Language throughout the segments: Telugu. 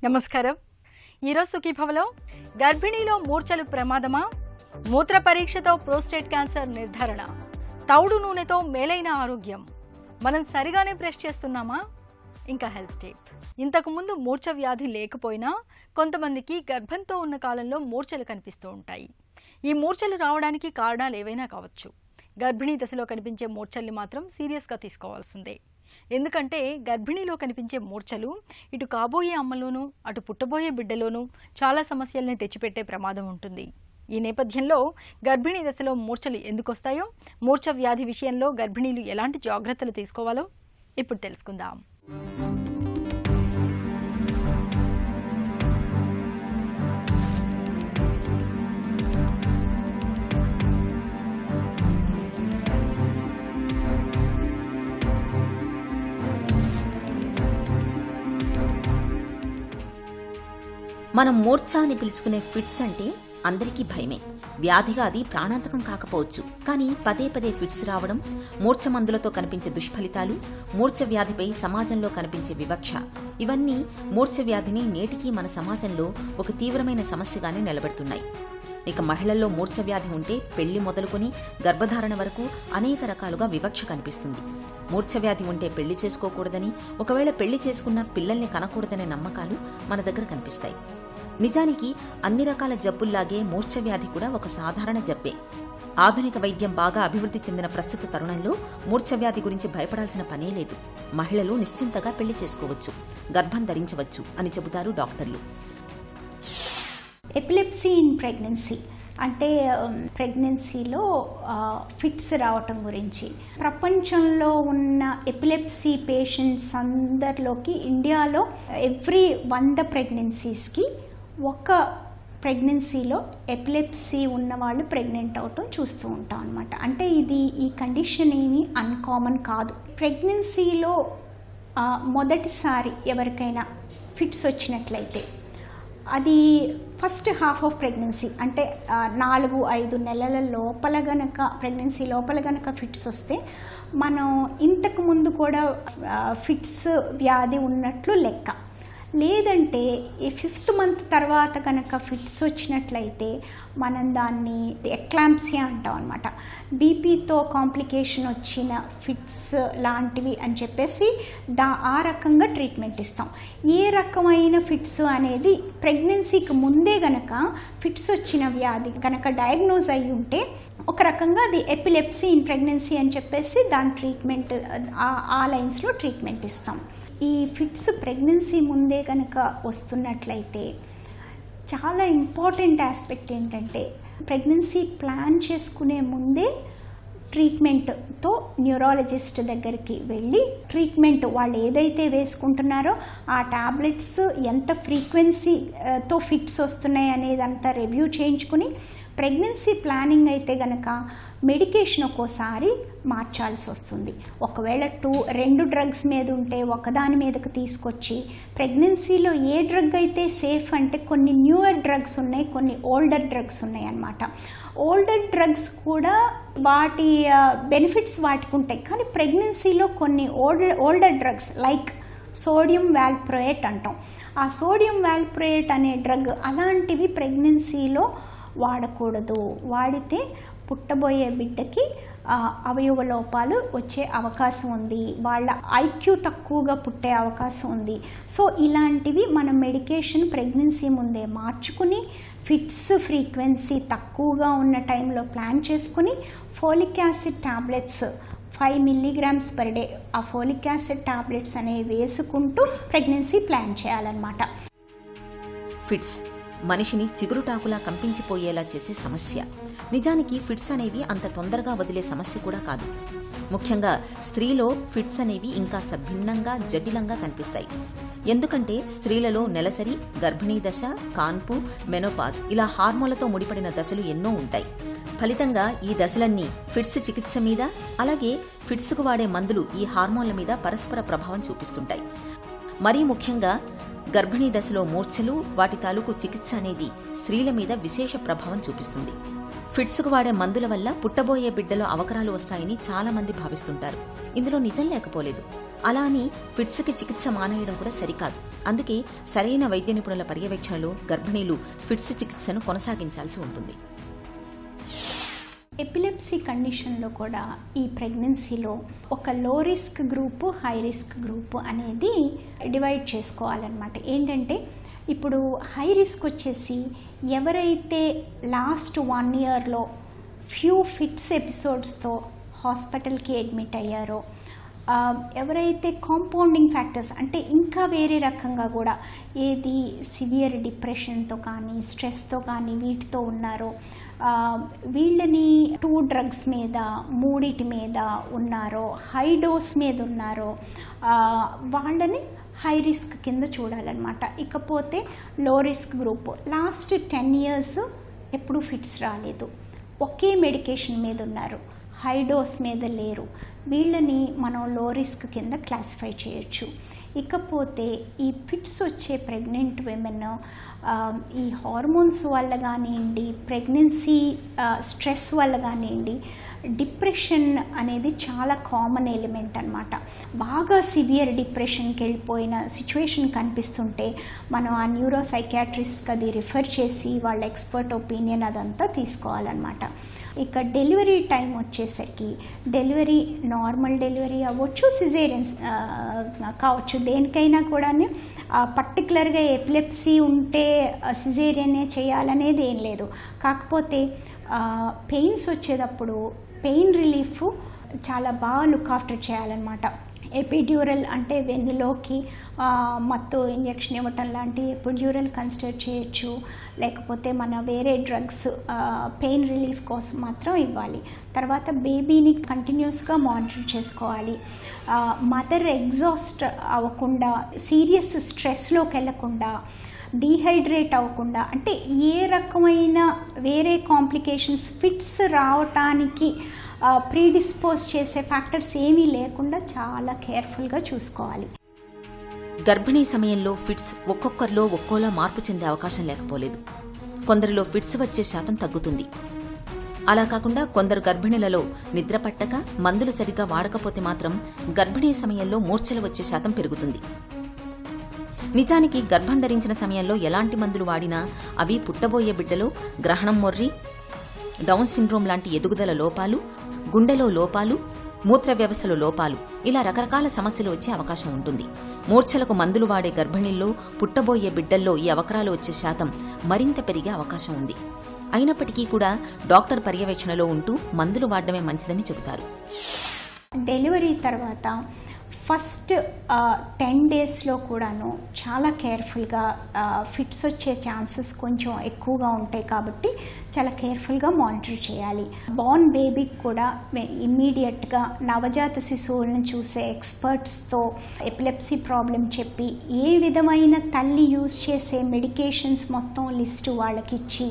నమస్కారం. ఈరోజు సుఖీభవలో గర్భిణీలో మూర్ఛలు ప్రమాదమా, మూత్ర పరీక్షతో ప్రోస్టేట్ క్యాన్సర్ నిర్ధారణ, తౌడు నూనెతో మేలైన ఆరోగ్యం, మనం సరిగానే బ్రష్ చేస్తున్నామా, ఇంకా హెల్త్ టిప్. ఇంతకుముందు మూర్ఛ వ్యాధి లేకపోయినా కొంతమందికి గర్భంతో ఉన్న కాలంలో మూర్ఛలు కనిపిస్తూ ఉంటాయి. ఈ మూర్ఛలు రావడానికి కారణాలు ఏవైనా కావచ్చు. గర్భిణీ దశలో కనిపించే మూర్ఛల్ని మాత్రం సీరియస్గా తీసుకోవాల్సిందే. ఎందుకంటే గర్భిణీలో కనిపించే మూర్ఛలు ఇటు కాబోయే అమ్మలోనూ అటు పుట్టబోయే బిడ్డలోనూ చాలా సమస్యల్ని తెచ్చిపెట్టే ప్రమాదం ఉంటుంది. ఈ నేపథ్యంలో గర్భిణీ దశలో మూర్ఛలు ఎందుకు వస్తాయో, మూర్ఛ వ్యాధి విషయంలో గర్భిణీలు ఎలాంటి జాగ్రత్తలు తీసుకోవాలో ఇప్పుడు తెలుసుకుందాం. మనం మూర్ఛ అని పిలుచుకునే ఫిట్స్ అంటే అందరికీ భయమే. వ్యాధిగా అది ప్రాణాంతకం కాకపోవచ్చు, కానీ పదే పదే ఫిట్స్ రావడం, మూర్ఛ మందులతో కనిపించే దుష్ఫలితాలు, మూర్ఛ వ్యాధిపై సమాజంలో కనిపించే వివక్ష, ఇవన్నీ మూర్ఛ వ్యాధిని నేటికీ మన సమాజంలో ఒక తీవ్రమైన సమస్యగానే నిలబెడుతున్నాయి. ఇక మహిళల్లో మూర్ఛ వ్యాధి ఉంటే పెళ్లి మొదలుకొని గర్భధారణ వరకు అనేక రకాలుగా వివక్ష కనిపిస్తుంది. మూర్ఛ వ్యాధి ఉంటే పెళ్లి చేసుకోకూడదని, ఒకవేళ పెళ్లి చేసుకున్న పిల్లల్ని కనకూడదనే నమ్మకాలు మన దగ్గర కనిపిస్తాయి. నిజానికి అన్ని రకాల జబ్బుల్లాగే మూర్ఛ వ్యాధి కూడా ఒక సాధారణ జబ్బే. ఆధునిక వైద్యం బాగా అభివృద్ధి చెందిన ప్రస్తుత తరుణంలో మూర్ఛ వ్యాధి గురించి భయపడాల్సిన పనే లేదు. మహిళలు నిశ్చింతగా పెళ్లి చేసుకోవచ్చు, గర్భం ధరించవచ్చు అని చెబుతారు డాక్టర్లు. ఎపిలెప్సీ ఇన్ ప్రెగ్నెన్సీ అంటే ప్రెగ్నెన్సీలో ఫిట్స్ రావటం గురించి. ప్రపంచంలో ఉన్న ఎపిలెప్సీ పేషెంట్స్ అందరిలోకి ఇండియాలో ఎవ్రీ 100 ప్రెగ్నెన్సీస్కి ఒక ప్రెగ్నెన్సీలో ఎపిలెప్సీ ఉన్నవాళ్ళు ప్రెగ్నెంట్ అవటం చూస్తూ ఉంటాం అనమాట. అంటే ఈ కండిషన్ ఏమీ అన్కామన్ కాదు. ప్రెగ్నెన్సీలో మొదటిసారి ఎవరికైనా ఫిట్స్ వచ్చినట్లయితే అది ఫస్ట్ హాఫ్ ఆఫ్ ప్రెగ్నెన్సీ అంటే 4-5 నెలల లోపల గనక ప్రెగ్నెన్సీ లోపల గనక ఫిట్స్ వస్తే మనం ఇంతకు ముందు కూడా ఫిట్స్ వ్యాధి ఉన్నట్లు లెక్క. లేదంటే ఈ 5th మంత్ తర్వాత కనుక ఫిట్స్ వచ్చినట్లయితే మనం దాన్ని ఎక్లాంప్సియా అంటాం అనమాట. బీపీతో కాంప్లికేషన్ వచ్చిన ఫిట్స్ లాంటివి అని చెప్పేసి ఆ రకంగా ట్రీట్మెంట్ ఇస్తాం. ఏ రకమైన ఫిట్స్ అనేది ప్రెగ్నెన్సీకి ముందే గనక ఫిట్స్ వచ్చిన వ్యాధి కనుక డయాగ్నోజ్ అయ్యి ఉంటే ఒక రకంగా అది ఎపిలెప్సీ ఇన్ ప్రెగ్నెన్సీ అని చెప్పేసి దాని ట్రీట్మెంట్ ఆ లైన్స్లో ట్రీట్మెంట్ ఇస్తాం. ఈ ఫిట్స్ ప్రెగ్నెన్సీ ముందే కనుక వస్తున్నట్లయితే చాలా ఇంపార్టెంట్ ఆస్పెక్ట్ ఏంటంటే ప్రెగ్నెన్సీ ప్లాన్ చేసుకునే ముందే ట్రీట్మెంట్తో న్యూరాలజిస్ట్ దగ్గరికి వెళ్ళి ట్రీట్మెంట్ వాళ్ళు ఏదైతే వేసుకుంటున్నారో ఆ టాబ్లెట్స్ ఎంత ఫ్రీక్వెన్సీతో ఫిట్స్ వస్తున్నాయి అనేది అంతా రివ్యూ చేయించుకుని, ప్రెగ్నెన్సీ ప్లానింగ్ అయితే గనక మెడికేషన్ ఒక్కోసారి మార్చాల్సి వస్తుంది. ఒకవేళ 2 డ్రగ్స్ మీద ఉంటే ఒకదాని మీదకి తీసుకొచ్చి ప్రెగ్నెన్సీలో ఏ డ్రగ్ అయితే సేఫ్ అంటే కొన్ని న్యూయర్ డ్రగ్స్ ఉన్నాయి, కొన్ని ఓల్డర్ డ్రగ్స్ ఉన్నాయి అన్నమాట. ఓల్డర్ డ్రగ్స్ కూడా వాటి బెనిఫిట్స్ వాటికి ఉంటాయి, కానీ ప్రెగ్నెన్సీలో కొన్ని older drugs like sodium valproate అంటాం. ఆ సోడియం వాల్ప్రోయేట్ అనే డ్రగ్ అలాంటివి ప్రెగ్నెన్సీలో వాడకూడదు. వాడితే పుట్టబోయే బిడ్డకి అవయవ లోపాలు వచ్చే అవకాశం ఉంది, వాళ్ళ ఐక్యూ తక్కువగా పుట్టే అవకాశం ఉంది. సో ఇలాంటివి మనం మెడికేషన్ ప్రెగ్నెన్సీ ముందే మార్చుకుని ఫిట్స్ ఫ్రీక్వెన్సీ తక్కువగా ఉన్న టైంలో ప్లాన్ చేసుకుని folic acid tablets 5 milligrams per day ఆ ఫోలిక్ యాసిడ్ టాబ్లెట్స్ అనేవి వేసుకుంటూ ప్రెగ్నెన్సీ ప్లాన్ చేయాలన్నమాట. ఫిట్స్ మనిషిని చిగురుటాకులా కంపించిపోయేలా చేసే సమస్య. నిజానికి ఫిట్స్ అనేవి అంత తొందరగా వదిలే సమస్య కూడా కాదు. ముఖ్యంగా స్త్రీలో ఫిట్స్ అనేవి ఇంకాస్త భిన్నంగా జటిలంగా కనిపిస్తాయి. ఎందుకంటే స్త్రీలలో నెలసరి, గర్భిణీ దశ, కాన్పు, మెనోపాజ్ ఇలా హార్మోన్లతో ముడిపడిన దశలు ఎన్నో ఉంటాయి. ఫలితంగా ఈ దశలన్నీ ఫిట్స్ చికిత్స మీద, అలాగే ఫిట్స్కు వాడే మందులు ఈ హార్మోన్ల మీద పరస్పర ప్రభావం చూపిస్తుంటాయి. మరీ ముఖ్యంగా గర్భిణీ దశలో మూర్ఛలు, వాటి తాలూకు చికిత్స అనేది స్త్రీల మీద విశేష ప్రభావం చూపిస్తుంది. ఫిట్స్కు వాడే మందుల వల్ల పుట్టబోయే బిడ్డలో అవకరాలు వస్తాయని చాలా మంది భావిస్తుంటారు. ఇందులో నిజం లేకపోలేదు. అలా అని ఫిట్స్కి చికిత్స మానేయడం కూడా సరికాదు. అందుకే సరైన వైద్య నిపుణుల పర్యవేక్షణలో గర్భిణీలు ఫిట్స్ చికిత్సను కొనసాగించాల్సి ఉంటుంది. ఎపిలెప్సీ కండిషన్లో కూడా ఈ ప్రెగ్నెన్సీలో ఒక లో risk group, high risk group అనేది డివైడ్ చేసుకోవాలన్నమాట. ఏంటంటే ఇప్పుడు హై రిస్క్ వచ్చేసి ఎవరైతే లాస్ట్ 1 ఇయర్లో ఫ్యూ ఫిట్స్ ఎపిసోడ్స్తో హాస్పిటల్కి అడ్మిట్ అయ్యారో, ఎవరైతే కాంపౌండింగ్ ఫ్యాక్టర్స్ అంటే ఇంకా వేరే రకంగా కూడా ఏది సివియర్ డిప్రెషన్తో కానీ స్ట్రెస్తో కానీ వీటితో ఉన్నారో, వీళ్ళని 2 డ్రగ్స్ మీద 3 మీద ఉన్నారో, హై డోస్ మీద ఉన్నారో వాళ్ళని హై రిస్క్ కింద చూడాలన్నమాట. ఇకపోతే లో రిస్క్ గ్రూప్ లాస్ట్ 10 ఇయర్స్ ఎప్పుడు ఫిట్స్ రాలేదు, ఒకే మెడికేషన్ మీద ఉన్నారు, హై డోస్ మీద లేరు, వీళ్ళని మనం లో రిస్క్ కింద క్లాసిఫై చేయొచ్చు. ఇకపోతే ఈ ఫిట్స్ వచ్చే ప్రెగ్నెంట్ విమెన్ ఈ హార్మోన్స్ వల్ల కానివ్వండి, ప్రెగ్నెన్సీ స్ట్రెస్ వల్ల కానివ్వండి, డిప్రెషన్ అనేది చాలా కామన్ ఎలిమెంట్ అన్నమాట. బాగా సివియర్ డిప్రెషన్కి వెళ్ళిపోయిన సిచ్యువేషన్ కనిపిస్తుంటే మనం ఆ న్యూరో సైకాట్రిస్ట్కి అది రిఫర్ చేసి వాళ్ళ ఎక్స్పర్ట్ ఒపీనియన్ అదంతా తీసుకోవాలన్నమాట. ఇక డెలివరీ టైం వచ్చేసరికి డెలివరీ నార్మల్ డెలివరీ అవ్వచ్చు, సిజేరియన్స్ కావచ్చు, దేనికైనా కూడా పర్టికులర్గా ఎపిలెప్సీ ఉంటే సిజేరియనే చేయాలనేది ఏం లేదు. కాకపోతే పెయిన్స్ వచ్చేటప్పుడు పెయిన్ రిలీఫ్ చాలా బాగా లుక్ ఆఫ్టర్ చేయాలన్నమాట. ఎపిడ్యూరల్ అంటే వెన్నులోకి మత్తు ఇంజెక్షన్ ఇవ్వటం లాంటి ఎపిడ్యూరల్ కన్సిడర్ చేయొచ్చు, లేకపోతే మన వేరే డ్రగ్స్ పెయిన్ రిలీఫ్ కోసం మాత్రం ఇవ్వాలి. తర్వాత బేబీని కంటిన్యూస్గా మానిటర్ చేసుకోవాలి. మదర్ ఎగ్జాస్ట్ అవ్వకుండా, సీరియస్ స్ట్రెస్లోకి వెళ్ళకుండా, డీహైడ్రేట్ అవ్వకుండా, అంటే ఏ రకమైన వేరే కాంప్లికేషన్స్ ఫిట్స్ రావటానికి ప్రీడిస్పోజ్ చేసే ఫ్యాక్టర్స్ ఏమీ లేకుండా చాలా కేర్ఫుల్గా చూసుకోవాలి. గర్భిణీ సమయంలో ఫిట్స్ ఒక్కొక్కరిలో ఒక్కోలా మార్పు చెందే అవకాశం లేకపోలేదు. కొందరిలో ఫిట్స్ వచ్చే శాతం తగ్గుతుంది. అలా కాకుండా కొందరు గర్భిణీలలో నిద్ర పట్టక, మందులు సరిగ్గా వాడకపోతే మాత్రం గర్భిణీ సమయంలో మూర్ఛలు వచ్చే శాతం పెరుగుతుంది. నిజానికి గర్భం ధరించిన సమయంలో ఎలాంటి మందులు వాడినా అవి పుట్టబోయే బిడ్డలో గ్రహణం మొర్రి, డౌన్ సిండ్రోమ్ లాంటి ఎదుగుదల లోపాలు, గుండెలో లోపాలు, మూత్ర వ్యవస్థలో లోపాలు, ఇలా రకరకాల సమస్యలు వచ్చే అవకాశం ఉంటుంది. మూర్ఛలకు మందులు వాడే గర్భిణీల్లో పుట్టబోయే బిడ్డల్లో ఈ అవకరాలు వచ్చే శాతం మరింత పెరిగే అవకాశం ఉంది. అయినప్పటికీ కూడా డాక్టర్ పర్యవేక్షణలో ఉంటూ మందులు వాడడమే మంచిదని చెబుతారు. డెలివరీ తర్వాత ఫస్ట్ 10 డేస్లో కూడాను చాలా కేర్ఫుల్గా ఫిట్స్ వచ్చే ఛాన్సెస్ కొంచెం ఎక్కువగా ఉంటాయి కాబట్టి చాలా కేర్ఫుల్గా మానిటర్ చేయాలి. బార్న్ బేబీకి కూడా ఇమ్మీడియట్గా నవజాత శిశువులను చూసే ఎక్స్పర్ట్స్తో ఎపిలెప్సీ ప్రాబ్లం చెప్పి ఏ విధమైన తల్లి యూజ్ చేసే మెడికేషన్స్ మొత్తం లిస్టు వాళ్ళకి ఇచ్చి,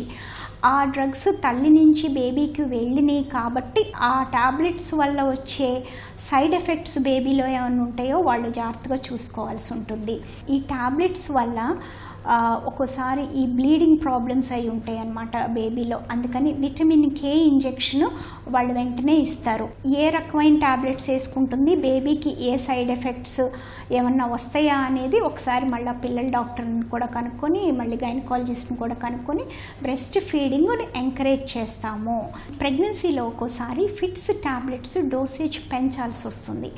ఆ డ్రగ్స్ తల్లి నుంచి బేబీకి వెళ్ళినాయి కాబట్టి ఆ టాబ్లెట్స్ వల్ల వచ్చే సైడ్ ఎఫెక్ట్స్ బేబీలో ఏమైనా ఉంటాయో వాళ్ళు జాగ్రత్తగా చూసుకోవాల్సి ఉంటుంది. ఈ టాబ్లెట్స్ వల్ల ఒక్కోసారి ఈ బ్లీడింగ్ ప్రాబ్లమ్స్ అయి ఉంటాయి అన్నమాట బేబీలో. అందుకని విటమిన్ K ఇంజెక్షన్ వాళ్ళు వెంటనే ఇస్తారు. ఏ రకమైన టాబ్లెట్స్ వేసుకుంటుంది, బేబీకి ఏ సైడ్ ఎఫెక్ట్స్ ఏమన్నా వస్తాయా అనేది ఒకసారి మళ్ళీ పిల్లల డాక్టర్ని కూడా కనుక్కొని, మళ్ళీ గైనకాలజిస్ట్ని కూడా కనుక్కొని బ్రెస్ట్ ఫీడింగ్ని ఎంకరేజ్ చేస్తాము. ప్రెగ్నెన్సీలో ఒక్కోసారి ఫిట్స్ టాబ్లెట్స్ డోసేజ్ పెంచాల్సి వస్తుంది.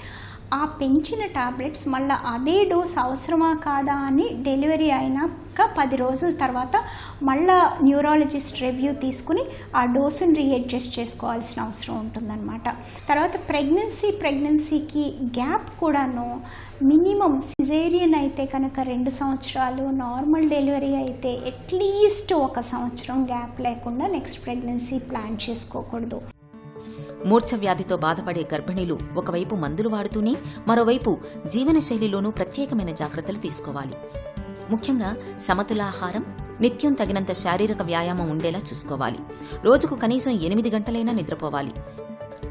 ఆ పెంచిన టాబ్లెట్స్ మళ్ళీ అదే డోస్ అవసరమా కాదా అని డెలివరీ అయినాక 10 రోజుల తర్వాత మళ్ళీ న్యూరాలజిస్ట్ రివ్యూ తీసుకుని ఆ డోసుని రీఅడ్జస్ట్ చేసుకోవాల్సిన అవసరం ఉంటుందన్నమాట. తర్వాత ప్రెగ్నెన్సీకి గ్యాప్ కూడాను మినిమం సిజేరియన్ అయితే కనుక 2 సంవత్సరాలు, నార్మల్ డెలివరీ అయితే అట్లీస్ట్ 1 సంవత్సరం గ్యాప్ లేకుండా నెక్స్ట్ ప్రెగ్నెన్సీ ప్లాన్ చేసుకోకూడదు. మూర్ఛ వ్యాధితో బాధపడే గర్భిణీలు ఒకవైపు మందులు వాడుతూనే మరోవైపు జీవనశైలిలోనూ ప్రత్యేకమైన జాగ్రత్తలు తీసుకోవాలి. ముఖ్యంగా సమతులాహారం, నిత్యం తగినంత శారీరక వ్యాయామం ఉండేలా చూసుకోవాలి. రోజుకు కనీసం 8 గంటలైనా నిద్రపోవాలి.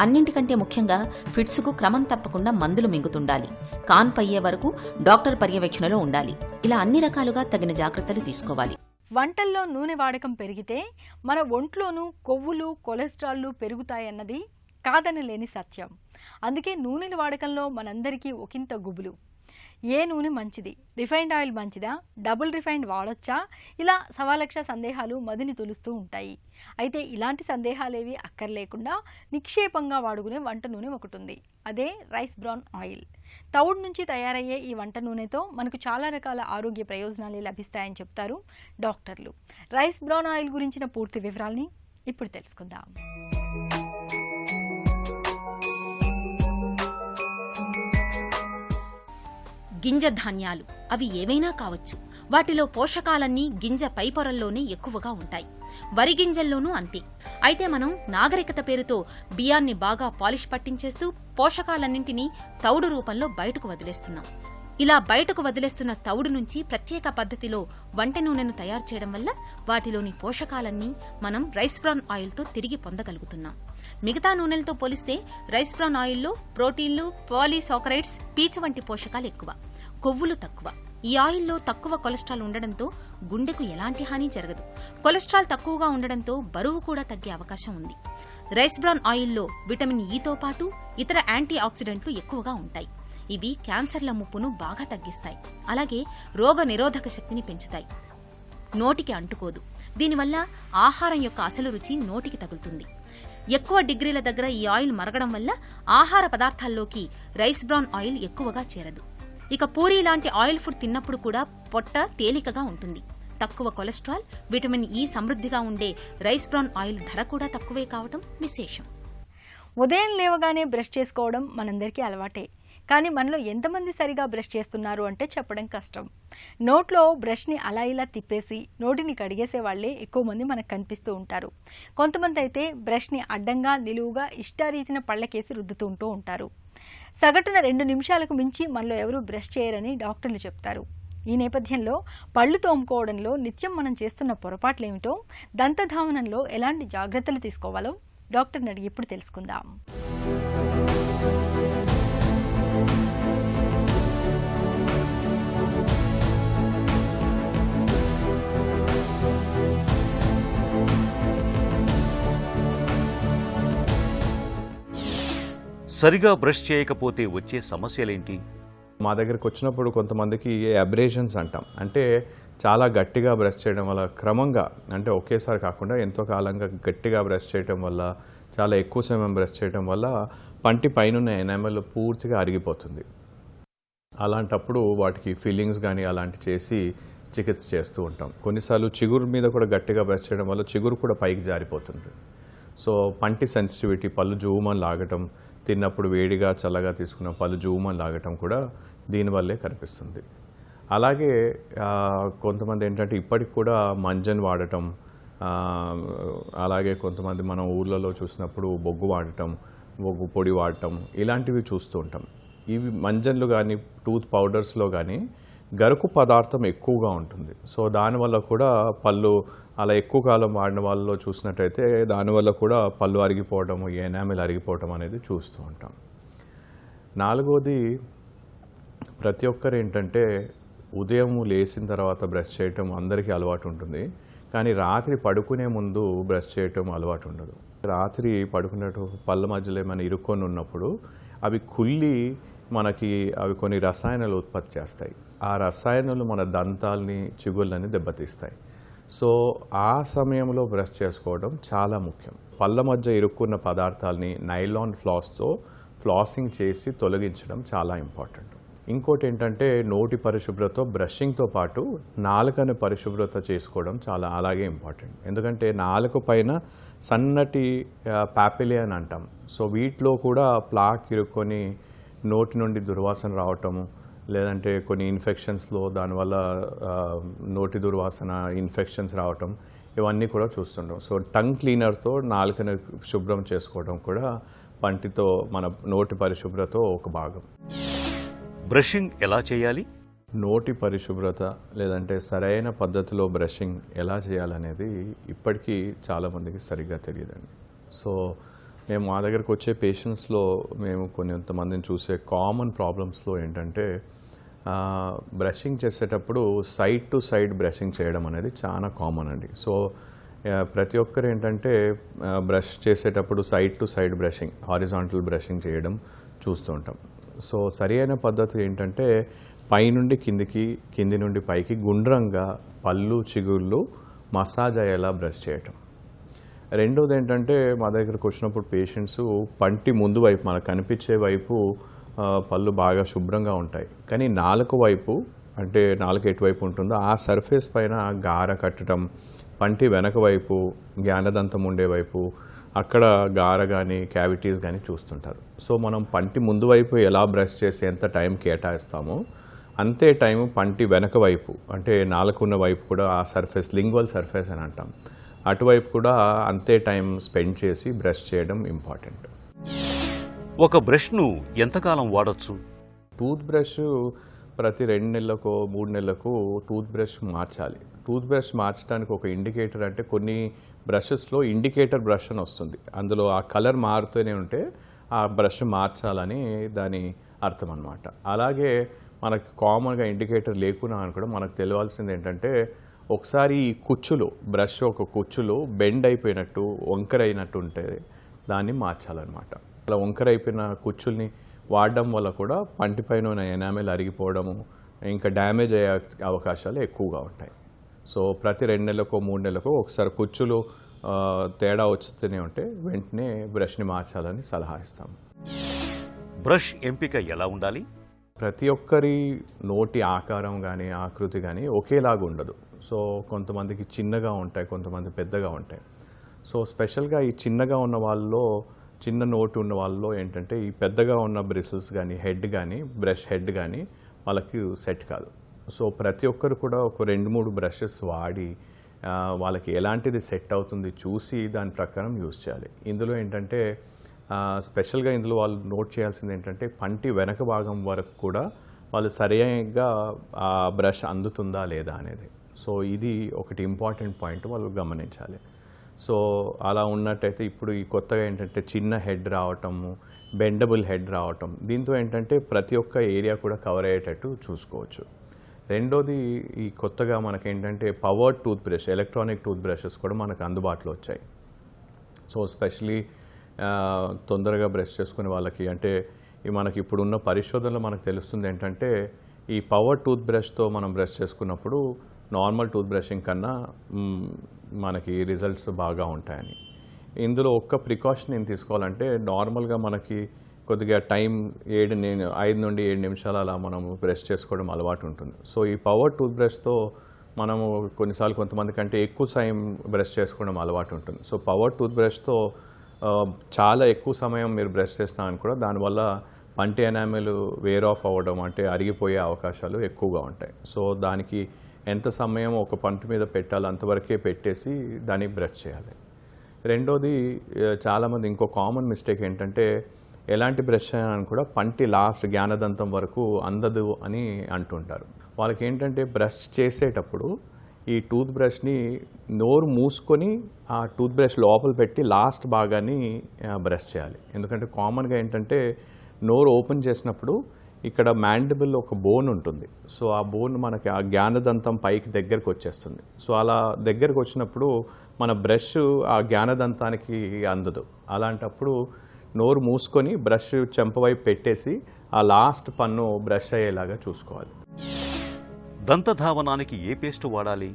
అన్నింటికంటే ముఖ్యంగా ఫిట్స్కు క్రమం తప్పకుండా మందులు మింగుతుండాలి. కాన్పు అయ్యే వరకు డాక్టర్ పర్యవేక్షణలో ఉండాలి. ఇలా అన్ని రకాలుగా తగిన జాగ్రత్తలు తీసుకోవాలి. వంటల్లో నూనె వాడకం పెరిగితే మన ఒంట్లోనూ కొవ్వులు కొలెస్ట్రాల్లు పెరుగుతాయన్నది కాదనలేని సత్యం. అందుకే నూనెల వాడకంలో మనందరికీ ఒకంత గుబులు. ఏ నూనె మంచిది, రిఫైన్డ్ ఆయిల్ మంచిదా, డబుల్ రిఫైన్డ్ వాడొచ్చా, ఇలా సవాలక్ష సందేహాలు మదిని తొలుస్తూ ఉంటాయి. అయితే ఇలాంటి సందేహాలేవి అక్కర్లేకుండా నిక్షేపంగా వాడుకునే వంట నూనె ఒకటి ఉంది. అదే రైస్ బ్రాన్ ఆయిల్. తవుడు నుంచి తయారయ్యే ఈ వంట నూనెతో మనకు చాలా రకాల ఆరోగ్య ప్రయోజనాలు లభిస్తాయని చెప్తారు డాక్టర్లు. రైస్ బ్రాన్ ఆయిల్ గురించిన పూర్తి వివరాల్ని ఇప్పుడు తెలుసుకుందాం. గింజ ధాన్యాలు అవి ఏవైనా కావచ్చు. వాటిలో పోషకాలన్నీ గింజ పైపొరల్లోనే ఎక్కువగా ఉంటాయి. వరి గింజల్లోనూ అంతే. అయితే మనం నాగరికత పేరుతో బియ్యాన్ని బాగా పాలిష్ పట్టించేస్తూ పోషకాలన్నింటినీ తవుడు రూపంలో బయటకు వదిలేస్తున్నాం. ఇలా బయటకు వదిలేస్తున్న తవుడు నుంచి ప్రత్యేక పద్ధతిలో వంట నూనెను తయారు చేయడం వల్ల వాటిలోని పోషకాలన్నీ మనం రైస్ బ్రాన్ ఆయిల్తో తిరిగి పొందగలుగుతున్నాం. మిగతా నూనెలతో పోలిస్తే రైస్ బ్రాన్ ఆయిల్లో ప్రోటీన్లు, పాలీసాకరైడ్స్, పీచు వంటి పోషకాలు ఎక్కువ, కొవ్వులు తక్కువ. ఈ ఆయిల్లో తక్కువ కొలెస్ట్రాల్ ఉండడంతో గుండెకు ఎలాంటి హాని జరగదు. కొలెస్ట్రాల్ తక్కువగా ఉండడంతో బరువు కూడా తగ్గే అవకాశం ఉంది. రైస్ బ్రాన్ ఆయిల్లో విటమిన్ ఈతో పాటు ఇతర యాంటీ ఆక్సిడెంట్లు ఎక్కువగా ఉంటాయి. ఇవి క్యాన్సర్ల ముప్పును బాగా తగ్గిస్తాయి. అలాగే రోగ నిరోధక శక్తిని పెంచుతాయి. నోటికి అంటుకోదు. దీనివల్ల ఆహారం యొక్క అసలు రుచి నోటికి తగులుతుంది. ఎక్కువ డిగ్రీల దగ్గర ఈ ఆయిల్ మరగడం వల్ల ఆహార పదార్థాల్లోకి రైస్ బ్రాన్ ఆయిల్ ఎక్కువగా చేరదు. ఇక పూరీ లాంటి ఆయిల్ ఫుడ్ తిన్నప్పుడు కూడా పొట్ట తేలికగా ఉంటుంది. తక్కువ కొలెస్ట్రాల్, విటమిన్ ఈ సమృద్ధిగా ఉండే రైస్ బ్రాన్ ఆయిల్ ధర కూడా తక్కువే కావటం విశేషం. ఉదయం లేవగానే బ్రష్ చేసుకోవడం మనందరికీ అలవాటే. కానీ మనలో ఎంతమంది సరిగా బ్రష్ చేస్తున్నారు అంటే చెప్పడం కష్టం. నోట్లో బ్రష్ని అలా ఇలా తిప్పేసి నోటిని కడిగేసే వాళ్లే ఎక్కువ మంది మనకు కనిపిస్తూ ఉంటారు. కొంతమంది అయితే బ్రష్ని అడ్డంగా నిలువుగా ఇష్టారీతిన పళ్ళకేసి రుద్దుతుంటూ ఉంటారు. సగటున 2 నిమిషాలకు మించి మనలో ఎవరూ బ్రష్ చేయరని డాక్టర్లు చెప్తారు. ఈ నేపథ్యంలో పళ్ళు తోముకోవడంలో నిత్యం మనం చేస్తున్న పొరపాట్లేమిటో, దంతధావనంలో ఎలాంటి జాగ్రత్తలు తీసుకోవాలో డాక్టర్ని అడిగి ఇప్పుడు తెలుసుకుందాం. సరిగా బ్రష్ చేయకపోతే వచ్చే సమస్యలేంటి? మా దగ్గరికి వచ్చినప్పుడు కొంతమందికి అబ్రేషన్స్ అంటాం. అంటే చాలా గట్టిగా బ్రష్ చేయడం వల్ల క్రమంగా, అంటే ఒకేసారి కాకుండా ఎంతో కాలంగా గట్టిగా బ్రష్ చేయడం వల్ల, చాలా ఎక్కువ సమయం బ్రష్ చేయడం వల్ల పంటి పైన ఎనామెల్ పూర్తిగా అరిగిపోతుంది. అలాంటప్పుడు వాటికి ఫీలింగ్స్ కానీ అలాంటి చేసి చికిత్స చేస్తూ ఉంటాం. కొన్నిసార్లు చిగురు మీద కూడా గట్టిగా బ్రష్ చేయడం వల్ల చిగురు కూడా పైకి జారిపోతుంది. సో పంటి సెన్సిటివిటీ, పళ్ళు జూమని లాగటం, తిన్నప్పుడు వేడిగా చల్లగా తీసుకున్న పళ్ళు జూమని లాగటం కూడా దీనివల్లే కనిపిస్తుంది. అలాగే కొంతమంది ఏంటంటే ఇప్పటికి కూడా మంజన్ వాడటం, అలాగే కొంతమంది మనం ఊళ్ళలో చూసినప్పుడు బొగ్గు వాడటం, బొగ్గు పొడి వాడటం, ఇలాంటివి చూస్తూ ఉంటాం. ఇవి మంజన్లు కానీ టూత్ పౌడర్స్లో కానీ గరుకు పదార్థం ఎక్కువగా ఉంటుంది. సో దానివల్ల కూడా పళ్ళు అలా ఎక్కువ కాలం వాడిన వాళ్ళలో చూసినట్టయితే దానివల్ల కూడా పళ్ళు అరిగిపోవడం, ఎనామిల్ అరిగిపోవడం అనేది చూస్తూ ఉంటాం. 4వది, ప్రతి ఒక్కరు ఏంటంటే ఉదయం లేచిన తర్వాత బ్రష్ చేయటం అందరికీ అలవాటు ఉంటుంది. కానీ రాత్రి పడుకునే ముందు బ్రష్ చేయటం అలవాటు ఉండదు. రాత్రి పడుకున్నట్టు పళ్ళ మధ్యలో ఏమైనా ఇరుక్కొని ఉన్నప్పుడు అవి కుళ్ళి మనకి అవి కొన్ని రసాయనాలు ఉత్పత్తి చేస్తాయి. ఆ రసాయనాలు మన దంతాల్ని, చిగుళ్ళని దెబ్బతీస్తాయి. సో ఆ సమయంలో బ్రష్ చేసుకోవడం చాలా ముఖ్యం. పళ్ళ మధ్య ఇరుక్కున్న పదార్థాలని నైలాన్ ఫ్లాస్తో ఫ్లాసింగ్ చేసి తొలగించడం చాలా ఇంపార్టెంట్. ఇంకోటి ఏంటంటే నోటి పరిశుభ్రత, బ్రషింగ్తో పాటు నాలుకని పరిశుభ్రత చేసుకోవడం చాలా అలాగే ఇంపార్టెంట్. ఎందుకంటే నాలుక పైన సన్నటి పాపిలే అని అంటాం. సో వీటిలో కూడా ప్లాక్ ఇరుక్కొని నోటి నుండి దుర్వాసన రావటము, లేదంటే కొన్ని ఇన్ఫెక్షన్స్లో దానివల్ల నోటి దుర్వాసన ఇన్ఫెక్షన్స్ రావటం, ఇవన్నీ కూడా చూస్తుంటాం. సో టంగ్ క్లీనర్తో నాలుకని శుభ్రం చేసుకోవడం కూడా పంటితో మన నోటి పరిశుభ్రత ఒక భాగం. బ్రషింగ్ ఎలా చేయాలి? నోటి పరిశుభ్రత లేదంటే సరైన పద్ధతిలో బ్రషింగ్ ఎలా చేయాలనేది ఇప్పటికీ చాలామందికి సరిగ్గా తెలియదండి. సో మేము మా దగ్గరకు వచ్చే పేషెంట్స్లో మేము కొంతమందిని చూసే కామన్ ప్రాబ్లమ్స్లో ఏంటంటే బ్రషింగ్ చేసేటప్పుడు సైడ్ టు సైడ్ బ్రషింగ్ చేయడం అనేది చాలా కామన్ అండి. సో ప్రతి ఒక్కరు ఏంటంటే బ్రష్ చేసేటప్పుడు side to side brushing, horizontal brushing చేయడం చూస్తూ ఉంటాం. సో సరి అయిన పద్ధతి ఏంటంటే పైనుండి కిందికి, కింది నుండి పైకి గుండ్రంగా పళ్ళు చిగుళ్ళు మసాజ్ అయ్యేలా బ్రష్ చేయటం. రెండోది ఏంటంటే మా దగ్గరకు వచ్చినప్పుడు పేషెంట్స్ పంటి ముందు వైపు మనకు కనిపించే వైపు పళ్ళు బాగా శుభ్రంగా ఉంటాయి, కానీ నాలుక వైపు అంటే నాలుక ఎటువైపు ఉంటుందో ఆ సర్ఫేస్ పైన గార కట్టడం, పంటి వెనక వైపు జ్ఞానదంతం ఉండే వైపు అక్కడ గార కానీ క్యావిటీస్ కానీ చూస్తుంటారు. సో మనం పంటి ముందు వైపు ఎలా బ్రష్ చేసి ఎంత టైం కేటాయిస్తామో అంతే టైం పంటి వెనక వైపు అంటే నాలుకున్న వైపు కూడా ఆ సర్ఫేస్ లింగ్వల్ సర్ఫేస్ అని అంటాం, అటువైపు కూడా అంతే టైం స్పెండ్ చేసి బ్రష్ చేయడం ఇంపార్టెంట్. ఒక బ్రష్ను ఎంతకాలం వాడొచ్చు? టూత్ బ్రష్ ప్రతి 2 నెలలకు 3 నెలలకు టూత్ బ్రష్ మార్చాలి. టూత్ బ్రష్ మార్చడానికి ఒక ఇండికేటర్ అంటే కొన్ని బ్రషెస్లో ఇండికేటర్ బ్రష్ అని వస్తుంది, అందులో ఆ కలర్ మారుతూనే ఉంటే ఆ బ్రష్ మార్చాలని దాని అర్థం అన్నమాట. అలాగే మనకు కామన్గా ఇండికేటర్ లేకున్నా అని కూడా మనకు తెలియాల్సింది ఏంటంటే ఒకసారి ఈ కుచ్చులు బ్రష్ ఒక కుచ్చులు బెండ్ అయిపోయినట్టు వంకర అయినట్టు ఉంటే దాన్ని మార్చాలన్నమాట. అలా వంకర అయిపోయిన కుచ్చుల్ని వాడడం వల్ల కూడా పంటిపైన ఉన్న ఎనామెల్ అరిగిపోవడము ఇంకా డ్యామేజ్ అయ్యే అవకాశాలు ఎక్కువగా ఉంటాయి. సో ప్రతి 2 నెలలకు 3 నెలలకు ఒకసారి కుచ్చులు తేడా వస్తూనే ఉంటే వెంటనే బ్రష్ని మార్చాలని సలహా ఇస్తాం. బ్రష్ ఎంపిక ఎలా ఉండాలి? ప్రతి ఒక్కరి నోటి ఆకారం కానీ ఆకృతి కానీ ఒకేలాగా ఉండదు. సో కొంతమందికి చిన్నగా ఉంటాయి, కొంతమంది పెద్దగా ఉంటాయి. సో స్పెషల్గా ఈ చిన్నగా ఉన్న వాళ్ళలో, చిన్న నోటి ఉన్న వాళ్ళలో ఏంటంటే ఈ పెద్దగా ఉన్న బ్రిసిల్స్ కానీ హెడ్ కానీ బ్రష్ హెడ్ కానీ వాళ్ళకి సెట్ కాదు. సో ప్రతి ఒక్కరు కూడా ఒక 2-3 బ్రషెస్ వాడి వాళ్ళకి ఎలాంటిది సెట్ అవుతుంది చూసి దాని ప్రకారం యూజ్ చేయాలి. ఇందులో ఏంటంటే స్పెషల్గా ఇందులో వాళ్ళు నోట్ చేయాల్సింది ఏంటంటే పంటి వెనక భాగం వరకు కూడా వాళ్ళు సరిగా ఆ బ్రష్ అందుతుందా లేదా అనేది. సో ఇది ఒకటి ఇంపార్టెంట్ పాయింట్ వాళ్ళు గమనించాలి. సో అలా ఉన్నట్టయితే ఇప్పుడు ఈ కొత్తగా ఏంటంటే చిన్న హెడ్ రావటము, బెండబుల్ హెడ్ రావటం, దీంతో ఏంటంటే ప్రతి ఒక్క ఏరియా కూడా కవర్ అయ్యేటట్టు చూసుకోవచ్చు. రెండోది ఈ కొత్తగా మనకేంటంటే powered tooth brush, electronic tooth brushes కూడా మనకు అందుబాటులో వచ్చాయి. సో స్పెషలీ తొందరగా బ్రష్ చేసుకునే వాళ్ళకి అంటే మనకి ఇప్పుడున్న పరిశోధనలో మనకు తెలుస్తుంది ఏంటంటే ఈ పవర్ టూత్ బ్రష్తో మనం బ్రష్ చేసుకున్నప్పుడు నార్మల్ టూత్ బ్రషింగ్ కన్నా మనకి రిజల్ట్స్ బాగా ఉంటాయని. ఇందులో ఒక్క ప్రికాషన్ ఏం తీసుకోవాలంటే నార్మల్గా మనకి కొద్దిగా టైం 5 నుండి 7 నిమిషాలు అలా మనము బ్రష్ చేసుకోవడం అలవాటు ఉంటుంది. సో ఈ పవర్ టూత్ బ్రష్తో మనము కొన్నిసార్లు కొంతమంది కంటే ఎక్కువ సమయం బ్రష్ చేసుకోవడం అలవాటు ఉంటుంది. సో పవర్ టూత్ బ్రష్తో చాలా ఎక్కువ సమయం మీరు బ్రష్ చేసినా కూడా దానివల్ల పంటి ఎనామెల్ వేర్ ఆఫ్ అవ్వడం అంటే అరిగిపోయే అవకాశాలు ఎక్కువగా ఉంటాయి. సో దానికి ఎంత సమయం ఒక పంటి మీద పెట్టాలి అంతవరకే పెట్టేసి దాన్ని బ్రష్ చేయాలి. రెండోది చాలామంది ఇంకో కామన్ మిస్టేక్ ఏంటంటే ఎలాంటి బ్రష్ అయినా కూడా పంటి లాస్ట్ జ్ఞానదంతం వరకు అందదు అని అంటుంటారు. వాళ్ళకి ఏంటంటే బ్రష్ చేసేటప్పుడు ఈ టూత్ బ్రష్ని నోరు మూసుకొని ఆ టూత్ బ్రష్ లోపల పెట్టి లాస్ట్ భాగాన్ని బ్రష్ చేయాలి. ఎందుకంటే కామన్గా ఏంటంటే నోరు ఓపెన్ చేసినప్పుడు ఇక్కడ మ్యాండిబుల్ ఒక బోన్ ఉంటుంది. సో ఆ బోన్ మనకి ఆ జ్ఞానదంతం పైకి దగ్గరకు వచ్చేస్తుంది. సో అలా దగ్గరకు వచ్చినప్పుడు మన బ్రష్ ఆ జ్ఞానదంతానికి అందదు. అలాంటప్పుడు నోరు మూసుకొని బ్రష్ చెంపవైపు పెట్టేసి ఆ లాస్ట్ పన్ను బ్రష్ అయ్యేలాగా చూసుకోవాలి. దంతధావనానికి ఏ పేస్ట్ వాడాలి?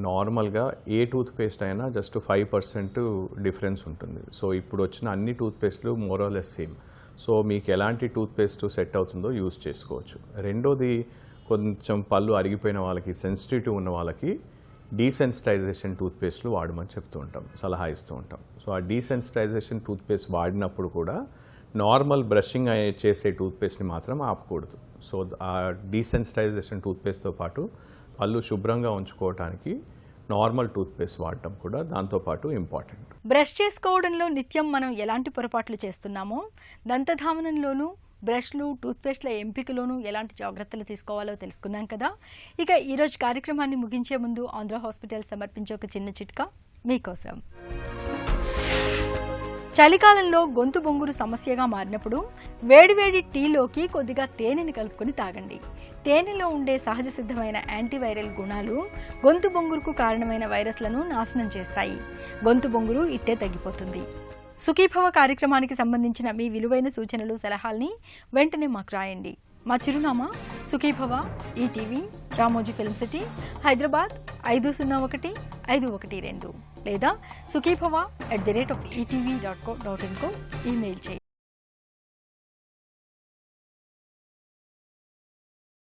నార్మల్గా ఏ టూత్ పేస్ట్ అయినా జస్ట్ 5% డిఫరెన్స్ ఉంటుంది. సో ఇప్పుడు వచ్చిన అన్ని టూత్ పేస్ట్లు మోరలెస్ సేమ్. సో మీకు ఎలాంటి టూత్ పేస్ట్ సెట్ అవుతుందో యూజ్ చేసుకోవచ్చు. రెండోది కొంచెం పళ్ళు అరిగిపోయిన వాళ్ళకి, సెన్సిటివ్ ఉన్న వాళ్ళకి డీసెన్సిటైజేషన్ టూత్ పేస్ట్లు వాడమని చెప్తూ ఉంటాం, సలహా ఇస్తూ ఉంటాం. సో ఆ డీసెన్సిటైజేషన్ టూత్ పేస్ట్ వాడినప్పుడు కూడా నార్మల్ బ్రషింగ్ చేసే టూత్ పేస్ట్ని మాత్రం ఆపకూడదు. సో ఆ డీసెన్సిటైజేషన్ టూత్ పేస్ట్తో పాటు పళ్ళు శుభ్రంగా ఉంచుకోవడానికి నార్మల్ టూత్ పేస్ట్ వాడటం కూడా దాంతోపాటు ఇంపార్టెంట్. బ్రష్ చేసుకోవడంలో నిత్యం మనం ఎలాంటి పొరపాట్లు చేస్తున్నామో దంతధావనంలోనూ బ్రష్లు టూత్పేస్ట్ల ఎంపికలోనూ ఎలాంటి జాగ్రత్తలు తీసుకోవాలో తెలుసుకున్నాం కదా. ఇక ఈరోజు కార్యక్రమాన్ని ముగించే ముందు ఆంధ్ర హాస్పిటల్ సమర్పించే ఒక చిన్న చిట్కా మీకోసం. చలికాలంలో గొంతు బొంగురు సమస్యగా మారినప్పుడు వేడివేడి టీలోకి కొద్దిగా తేనెని కలుపుకొని తాగండి. తేనెలో ఉండే సహజ సిద్ధమైన యాంటీవైరల్ గుణాలు గొంతు బొంగురుకు కారణమైన వైరస్లను నాశనం చేస్తాయి. గొంతు బొంగురు ఇట్టే తగ్గిపోతుంది. సుఖీభవ కార్యక్రమానికి సంబంధించిన మీ విలువైన సూచనలు, సలహాల్ని వెంటనే మాకు రాయండి. మా చిరునామా Sukhibhava, ETV, Ramoji film city, Hyderabad 501512 లేదా sukhibhava@etv.co.in ఈమెయిల్ చేయండి.